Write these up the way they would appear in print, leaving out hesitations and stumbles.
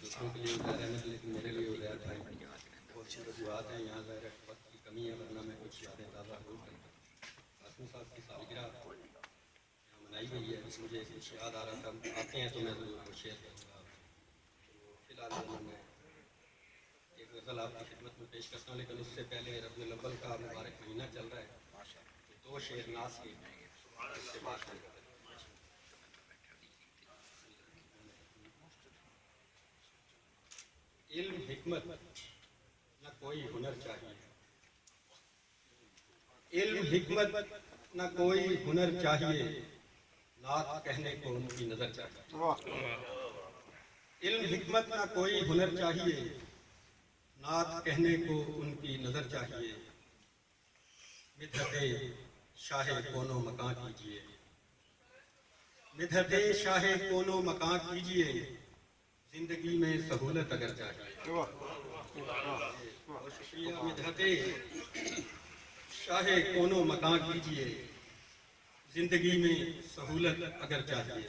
دوسروں کے لیے ادھر احمد لیکن میرے لیے ادھر بھائی بہت سی وجوہات ہیں. یہاں ظاہر وقت کی کمی ہے ورنہ میں کچھ یادیں تازہ ضرور کرتا. قاسم صاحب کی سالگرہ منائی گئی ہے. مجھے کچھ یاد آ رہا تھا, آتے ہیں تو میں ضرور وہ شیئر کروں گا. فی الحال میں ایک غزل آپ کی خدمت میں پیش کرتا ہوں, لیکن اس سے پہلے ربیع الاول کا مبارک مہینہ چل رہا ہے. دو شعر ناز کے اس سے بات کریں. علم حکمت نہ کوئی ہنر چاہیے, علم حکمت نہ کوئی ہنر چاہیے, نعت کہنے کو ان کی نظر چاہیے. علم حکمت نہ کوئی ہنر چاہیے, نعت کہنے کو ان کی نظر چاہیے. مدحت شاہ کون و مکان کیجیے, مدحت شاہ کون و مکان کیجیے, زندگی میں سہولت اگر چاہیے. بہت شکریہ. مدحت شاہ کون و مکان کیجیے, زندگی میں سہولت اگر چاہیے.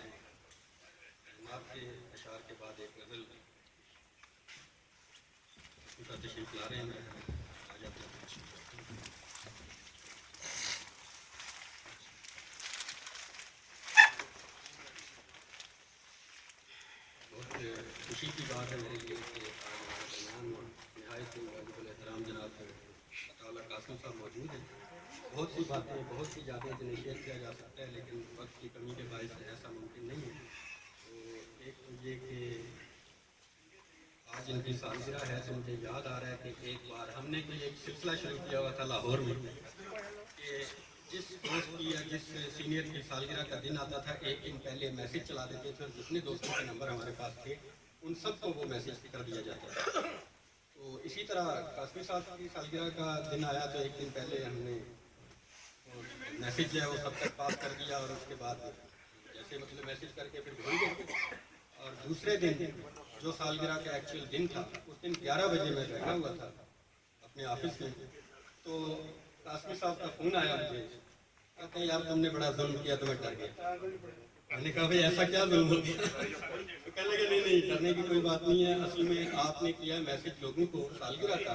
آپ کے اشعار کے بعد ایک غزل کا تشریف لا رہے ہیں. بہت خوشی کی بات ہے میرے لیے کہ درمیان نہایت واجب الاحترام جناب عطاءاللہ قاسم صاحب موجود ہیں. بہت سی باتیں, بہت سی یادیں جنہیں شیئر کیا جا سکتا ہے, لیکن وقت کی کمی کے باعث ایسا ممکن نہیں ہے. تو ایک تو یہ کہ آج ان کی سالگرہ ہے تو مجھے یاد آ رہا ہے کہ ایک بار ہم نے کوئی ایک سلسلہ شروع کیا ہوا تھا لاہور میں کہ جس دوست کی یا جس سینئر کی سالگرہ کا دن آتا تھا ایک دن پہلے میسج چلا دیتے تھے, اور جتنے دوستوں کے نمبر ہمارے پاس تھے ان سب کو وہ میسج کر دیا جاتا تھا. تو اسی طرح قاسمی صاحب کی سالگرہ کا دن آیا تو ایک دن پہلے ہم نے میسج جو ہے وہ سب تک پاس کر دیا, اور اس کے بعد جیسے مطلب میسج کر کے پھر بھول گئے. اور دوسرے دن جو سالگرہ کا ایکچوئل دن تھا اس دن 11 بجے میں بیٹھا ہوا تھا اپنے آفس میں, تو قاسمی صاحب کا فون آیا مجھے, کہتے ہیں یار تم نے بڑا ظلم کیا تو میں ڈر گیا. میں نے کہا بھائی ایسا کیا ظلم ہو گیا؟ تو کہنے لگے نہیں ڈرنے کی کوئی بات نہیں ہے, اصل میں آپ نے کیا میسج لوگوں کو سالگرہ کا,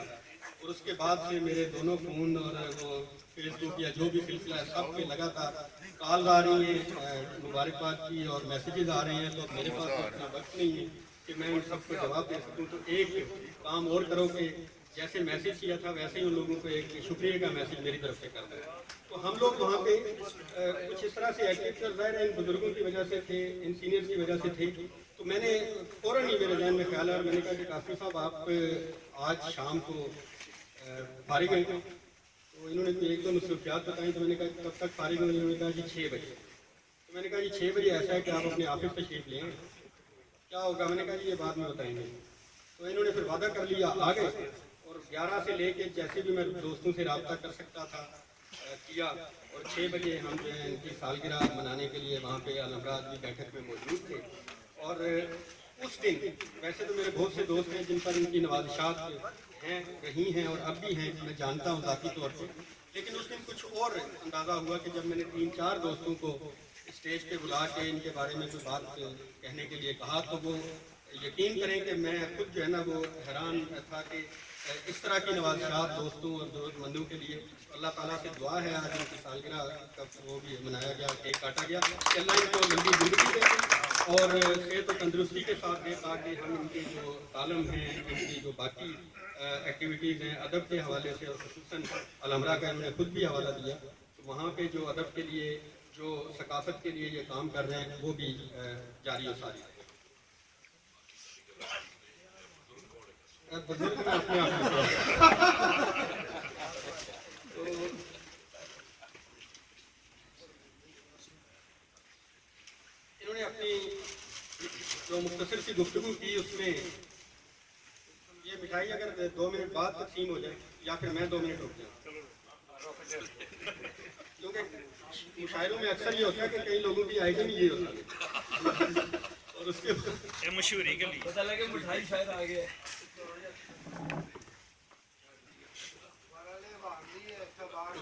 اور اس کے بعد سے میرے دونوں فون اور وہ فیس بک یا جو بھی سلسلہ ہے سب پہ لگاتار کال آ رہی ہیں مبارکباد کی اور میسیجز آ رہے ہیں. تو میرے پاس اتنا وقت نہیں ہے کہ میں ان سب کو جواب دے سکوں. تو ایک کام اور کرو کہ جیسے میسیج کیا تھا ویسے ہی ان لوگوں کو ایک شکریہ کا میسیج میری طرف سے کر دیں. تو ہم لوگ وہاں پہ کچھ اس طرح سے ایکٹیو ظاہر ہے ان بزرگوں کی وجہ سے تھے, ان سینئرز کی وجہ سے تھے. تو میں نے فوراً ہی میرے ذہن میں خیال آیا اور میں نے کہا کہ قاسم صاحب آپ آج شام کو فارغ ہیں؟ تو انہوں نے ایک دو مصروفیات بتائیں. تو میں نے کہا کب تک فارغ ہوں؟ انہوں نے کہا جی 6 بجے. تو میں نے کہا جی 6 بجے ایسا ہے کہ آپ اپنے آفس تشریف لیں, کیا ہوگا؟ میں نے کہا جی یہ بعد میں بتائیں گے. تو انہوں نے پھر وعدہ کر لیا, آ گئے, اور 11 سے لے کے جیسے بھی میں دوستوں سے رابطہ کر سکتا تھا کیا, اور 6 بجے ہم جو ہے ان کی سالگرہ منانے کے لیے وہاں پہ علمراد کی بیٹھک میں موجود تھے. اور اس دن ویسے تو میرے بہت سے دوست ہیں جن پر ان کی نوازشات ہیں, رہی ہیں اور اب بھی ہیں, میں جانتا ہوں ذاتی طور پہ. لیکن اس دن کچھ اور اندازہ ہوا کہ جب میں نے 3-4 دوستوں کو اسٹیج پہ بلا کے ان کے بارے میں کوئی بات کہنے کے لیے کہا, تو وہ یقین کریں کہ میں خود جو ہے نا وہ حیران تھا کہ اس طرح کی نوازشات دوستوں اور ضرورت مندوں کے لیے. اللہ تعالیٰ سے دعا ہے آج ان کی سالگرہ کا وہ بھی منایا گیا, کیک کاٹا گیا, کہ اللہ ان کو لمبی زندگی دے اور صحت و تندرستی کے ساتھ دے, تاکہ ہم ان کے جو کالم ہیں, ان کی جو باقی ایکٹیویٹیز ہیں ادب کے حوالے سے, اور خصوصاً علمرا کا انہوں نے خود بھی حوالہ دیا, تو وہاں پہ جو ادب کے لیے جو ثقافت کے لیے یہ کام کر رہے ہیں وہ بھی جاری و ساری ہے. بزرگ میں اپنے آپ تو انہوں نے اپنی جو مختصر سی گفتگو کی اس میں یہ مٹھائی اگر 2 منٹ بعد تقسیم ہو جائے یا پھر میں 2 منٹ رک جاؤں, کیونکہ مشاعروں میں اکثر یہ ہوتا ہے کہ کئی لوگوں کی آئٹم ہی یہ ہوتا ہے, اور اس کے مشہوری کے لیے پتہ لگے مٹھائی شاید آ گیا.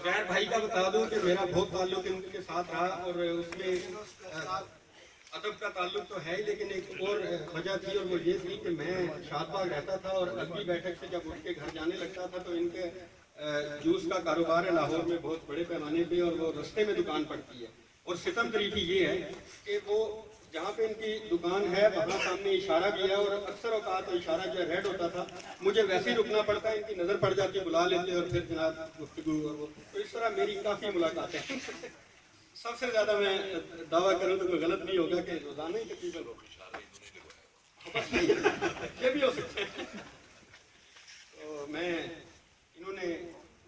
غیر بھائی کا بتا دوں کہ میرا بہت تعلق ان کے ساتھ رہا, اور اس میں ادب کا تعلق تو ہے ہی، لیکن ایک اور وجہ تھی اور وہ یہ تھی کہ میں شاد باغ رہتا تھا اور ادبی بیٹھک سے جب اٹھ کے گھر جانے لگتا تھا تو ان کے جوس کا کاروبار ہے لاہور میں بہت بڑے پیمانے پہ، اور وہ رستے میں دکان پڑتی ہے، اور ستم طریقی یہ ہے کہ وہ جہاں پہ ان کی دکان ہے وہاں سامنے اشارہ بھی ہے، اور اکثر اوقات اشارہ جو ریڈ ہوتا تھا مجھے ویسے ہی رکنا پڑتا ہے، ان کی نظر پڑ جاتی، بلا لیتے اور پھر جناب گفتگو، اور وہ تو اس طرح میری کافی ملاقاتیں ہیں۔ سب سے زیادہ میں دعویٰ کروں تو کوئی غلط نہیں ہوگا کہ روزانہ ہی تقریباً یہ بھی ہو سکتا ہے۔ تو میں انہوں نے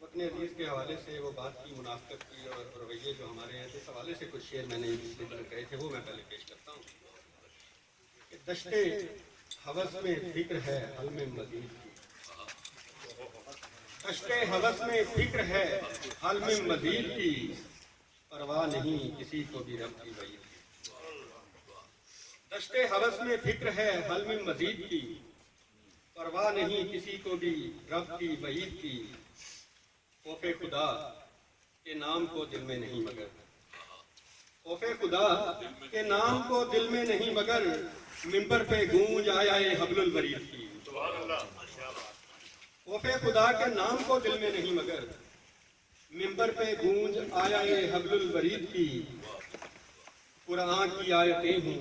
اپنے عزیز کے حوالے سے وہ بات کی، منافقت کی اور رویے جو ہمارے ہیں، اس حوالے سے کچھ شعر میں نے پچھلے دن کہے تھے، وہ میں پہلے پیش کرتا ہوں کہ دشتے ہوس میں فکر ہے حلم مزید کی، دشتے ہوس میں فکر ہے حلم مزید کی، پرواہ نہیں کسی کو بھی رب کی وعید کی۔ دشتے ہوس میں فکر ہے حلم مزید کی، پرواہ نہیں کسی کو بھی رب کی وعید کی، خوف خدا کے نام کو دل میں نہیں مگر، خوف خدا کے نام کو دل میں نہیں مگر، ممبر پہ گونج آیا ہے حبل الورید کی۔ خوف خدا کے نام کو دل میں نہیں مگر، ممبر پہ گونج آیا ہے حبل الورید کی، قرآن کی آیتیں ہوں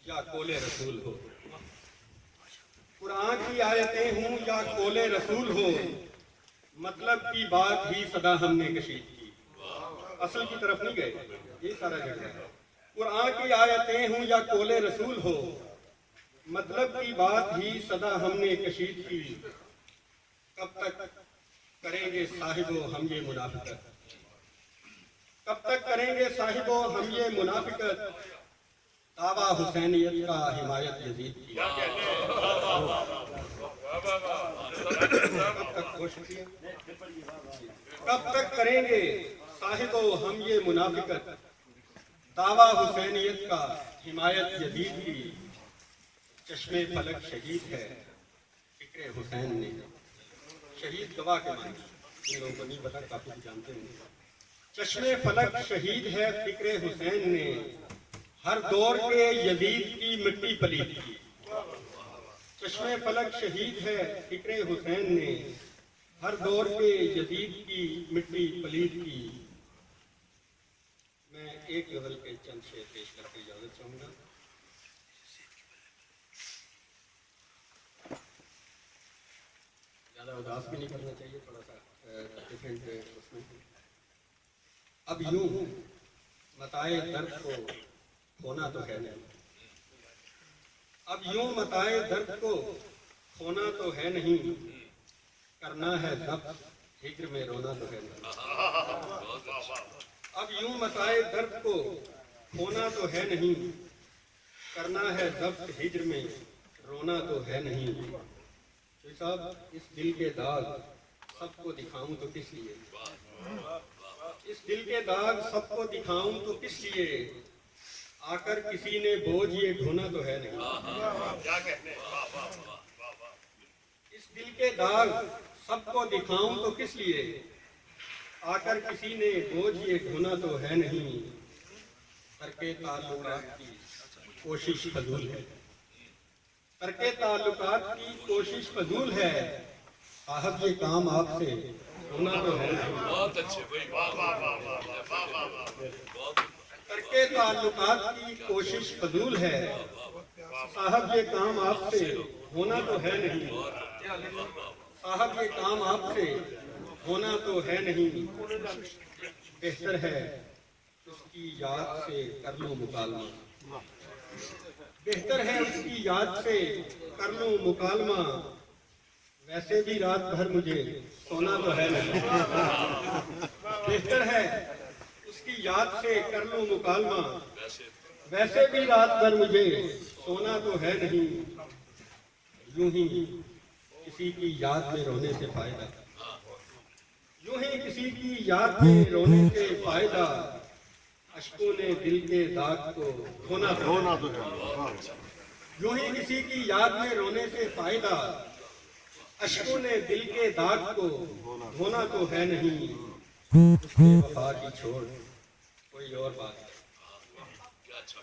یا قول رسول ہو، قرآن کی آیتیں ہوں یا قول رسول ہو، مطلب کی بات ہی صدا ہم نے کشید کی۔ اصل کی طرف نہیں گئے، یہ سارا جگہ ہے۔ قرآن کی آیتیں ہوں یا قول رسول ہو، مطلب کی بات ہی صدا ہم نے کشید کی، کب تک کریں گے صاحبو ہم یہ منافقت، کب تک کریں گے صاحبو ہم یہ منافقت، دعویٰ حسینیت کا حمایت یزید کی۔ کب تک کریں گے صاحبو ہم یہ منافقت، دعویٰ حسینیت کا حمایت یزید کی، چشم فلک شہید ہے فکر حسین نے، شہید گواہ کے معنی جن لوگوں کو نہیں پتا کافی جانتے ہیں، چشم فلک شہید ہے فکر حسین نے، ہر دور کے یزید کی مٹی پلید کی۔ چشم فلک شہید ہے فکر حسین نے، ہر دور کے یزید کی مٹی پلید کی۔ میں ایک غزل کے چند شعر پیش کر کے اجازت چاہوں گا۔ زیادہ اداس بھی نہیں کرنا چاہیے، تھوڑا سا ڈفرینٹ اس میں۔ اب یوں متائے درد کو کھونا تو ہے نہیں، اب یوں متائے درد کو کھونا تو ہے نہیں، کرنا ہے ضبط ہجر میں رونا تو ہے نہیں۔ اب یوں متائے درد کو کھونا تو ہے نہیں، کرنا ہے ضبط ہجر میں رونا تو ہے نہیں۔ صاحب اس دل کے داغ سب کو دکھاؤں تو کس لیے، اس دل کے داغ سب کو دکھاؤں تو کس لیے، آ کر کسی نے بوجھ یہ ڈھونا تو ہے نہیں۔ اس دل کے داغ سب کو دکھاؤں تو کس لیے، آ کر کسی نے بوجھ یہ ڈھونا تو ہے نہیں۔ ترک تعلقات کی کوشش فضول ہے، ترک تعلقات کی کوشش فضول ہے، صاحب یہ کام آپ سے ہونا تو ہے نہیں۔ بہت اچھے بھائی، واہ واہ واہ واہ واہ واہ۔ ترک تعلقات کی کوشش فضول ہے، صاحب یہ کام آپ سے ہونا تو ہے نہیں، صاحب یہ کام آپ سے ہونا تو ہے نہیں۔ بہتر ہے اس کی یاد سے کر لوں مکالمہ، بہتر ہے اس کی یاد سے کر لوں مکالمہ، ویسے بھی رات بھر مجھے سونا تو ہے نہیں۔ بہتر ہے اس کی یاد سے کر لوں مکالمہ، ویسے بھی رات بھر مجھے سونا تو ہے نہیں۔ یوں ہی کسی کی یاد میں رونے سے فائدہ، یوں ہی کسی کی یاد میں رونے سے فائدہ، اشکوں نے دل کے داغ کو دھونا تو ہے۔ یوں ہی کسی کی یاد میں رونے سے فائدہ، اشکوں نے دل کے داغ کو دھونا تو ہے نہیں۔ اس کے وفا کی چھوڑ کوئی اور بات ہے،